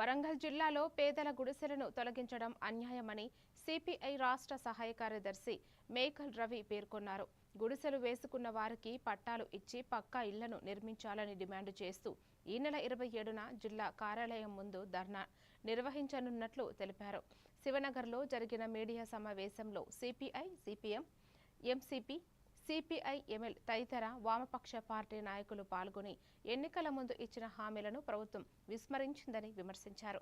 వరంగల్ జిల్లాలో పేదల గుడిసెలను తొలగించడం అన్యాయమని సిపిఐ రాష్ట్ర సహాయ కార్యదర్శి మేకల్ రవి పేర్కొన్నారు. గుడిసెలు వేసుకున్న వారికి పట్టాలు ఇచ్చి పక్కా ఇళ్లను నిర్మించాలని డిమాండ్ చేస్తూ ఈ నెల 27న జిల్లా కార్యాలయం ముందు ధర్నా నిర్వహించనున్నట్లు తెలిపారు. శివనగర్లో జరిగిన మీడియా సమావేశంలో CPI, CPM, MCP, CPI, ML తదితర వామపక్ష పార్టీ నాయకులు పాల్గొని ఎన్నికల ముందు ఇచ్చిన హామీలను ప్రభుత్వం విస్మరించిందని విమర్శించారు.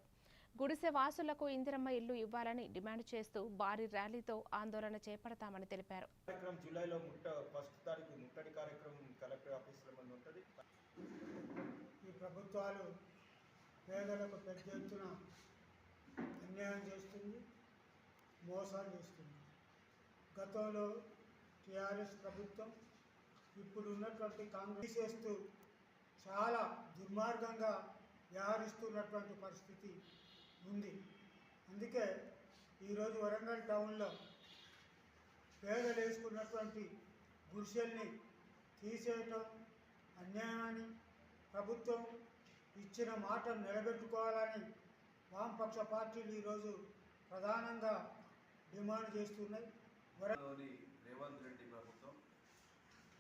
గుడిసె వాసులకు ఇందిరమ్మ ఇల్లు ఇవ్వాలని డిమాండ్ చేస్తూ భారీ ర్యాలీతో ఆందోళన చేపడతామని తెలిపారు. జూలైలో ఫస్ట్ తారీఖు ముట్టడి కార్యక్రమం కలెక్టర్ ఆఫీసులో ఉంటుంది. ఈ ప్రభుత్వాలు పేదలకు పెద్ద ఎత్తున అన్యాయం చేస్తుంది, మోసాలు చేస్తుంది. గతంలో టీఆర్ఎస్ ప్రభుత్వం ఇప్పుడు ఉన్నటువంటి కాంగ్రెస్ చేస్తూ చాలా దుర్మార్గంగా వ్యవహరిస్తున్నటువంటి పరిస్థితి ఉంది. అందుకే ఈరోజు వరంగల్ టౌన్లో పేదలు వేసుకున్నటువంటి గుడిసెల్ని తీసేయటం అన్యాయమని, ప్రభుత్వం ఇచ్చిన మాటను నిలబెట్టుకోవాలని వామపక్ష పార్టీలు ఈరోజు ప్రధానంగా డిమాండ్ చేస్తున్నాయి. రేవంత్ రెడ్డి ప్రభుత్వం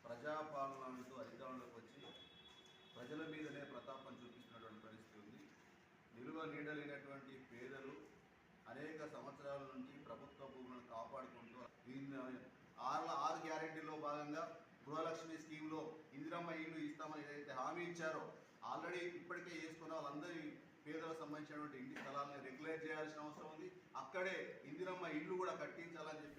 ప్రజాపాలనతో అధికారంలోకి వచ్చి ప్రజల మీదనే ప్రతాపం చూపిస్తున్నటువంటి పరిస్థితి ఉంది. నిలువ నీడలేనటువంటి పేదలు అనేక సంవత్సరాల నుంచి ప్రభుత్వ భూములను కాపాడుకుంటూ ఆరు గ్యారెంటీలో భాగంగా గృహలక్ష్మి స్కీమ్లో ఇందిరమ్మ ఇల్లు ఇస్తామని ఏదైతే హామీ ఇచ్చారో ఆల్రెడీ ఇప్పటికే చేసుకున్న వాళ్ళందరి పేదలకు సంబంధించినటువంటి ఇంటి స్థలాలను రెగ్యులేట్ చేయాల్సిన అవసరం ఉంది. అక్కడే ఇందిరమ్మ ఇల్లు కూడా కట్టించాలని చెప్పి